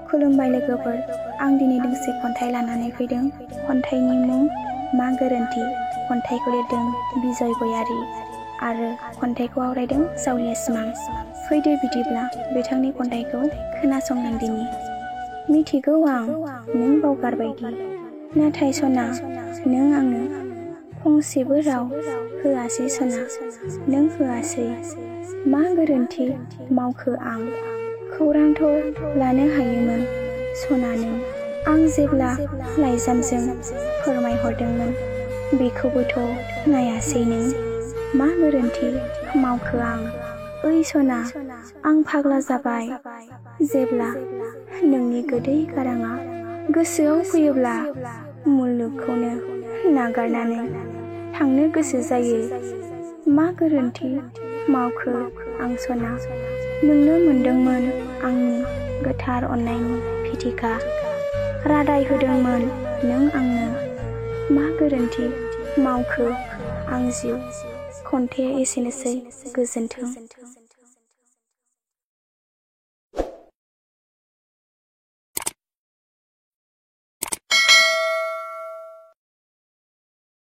खुलुमबाय लोगोफोर, आं दिनै दोंसे खन्थाइ लानानै फैदों। खन्थाइनि मुं मा गोरोन्थि। खन्थाइखौ लिरदों बिजय गयारी आरो खन्थाइखौ आवरायदों जावलिया सिमां। फैदो बिदिब्ला बिथांनि खन्थाइखौ खोनासंलांदिनि। मिथिगौ आं नों बावगारबायदि, नाथाय सना नों आंनो फंसेबो राव होआसै सना, नों होआसै। मा गोरोन्थि मावखो आं, खौरांथ' लानो हायोमोन सना नों। आं जेब्ला लाइजामजों फोरमायहरदोंमोन बेखौबोथ' नायासै नों। मा गोरोन्थि मावखो आं, ओइ सना आं फाग्ला जाबाय जेब्ला नोंनि गोदै गाराङा गोसोआव फैयोब्ला मुलुगखौनो नागारनानै थांनो गोसो जायो। मा गोरोन्थि मावखो आं सना, नोंनो मोनदोंमोन आंनि गोथार अननायनि फिथिखा, रादाय होदोंमोन नों आंनो। मा गोरोन्थि मावखो आं जिउ। खन्थाइया एसेनोसै, गोजोन्थों।